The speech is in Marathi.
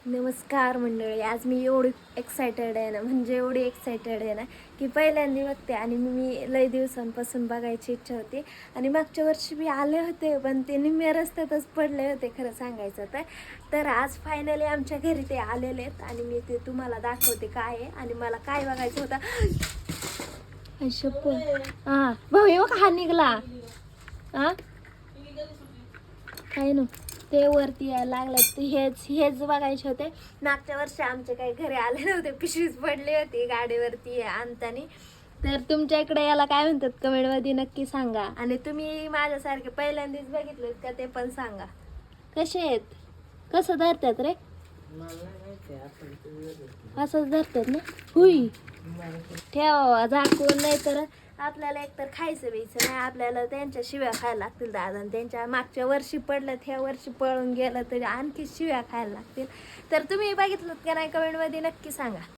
नमस्कार मंडळी. आज मी एवढी एक्सायटेड आहे ना, म्हणजे एवढी एक्सायटेड आहे ना की पहिल्यांदा बघते. आणि मी लय दिवसांपासून बघायची इच्छा होती. आणि मागच्या वर्षी मी आले होते, पण ते निम्म्या रस्त्यातच पडले होते खरं सांगायचं तर आज फायनली आमच्या घरी ते आलेले आहेत. आणि मी ते तुम्हाला दाखवते काय आहे आणि मला काय बघायचं होतं. शप्पथ. हां भाऊ येऊ का हा निघला. हां काय नो ते वरती यायला लागलं. ते हेच बघायचे होते. मागच्या वर्षी आमचे काही घरी आले नव्हते, पिशवीच पडली होती गाडीवरती आणताना. तर तुमच्या इकडे याला काय म्हणतात कमेंटमध्ये नक्की सांगा. आणि तुम्ही माझ्यासारखे पहिल्यांदाच बघितलेत का ते पण सांगा. कसे आहेत, कसं धरतात रे. असंच धरतात ना. हुई ठेवा झाकून. नाही तर आपल्याला एकतर खायचं प्यायचं नाही, आपल्याला त्यांच्या शिव्या खायला लागतील दादा. त्यांच्या मागच्या वर्षी पडलं, ह्या वर्षी पळून गेलं तरी आणखी शिव्या खायला लागतील. तर तुम्ही बघितलं का नाही कमेंटमध्ये नक्की सांगा.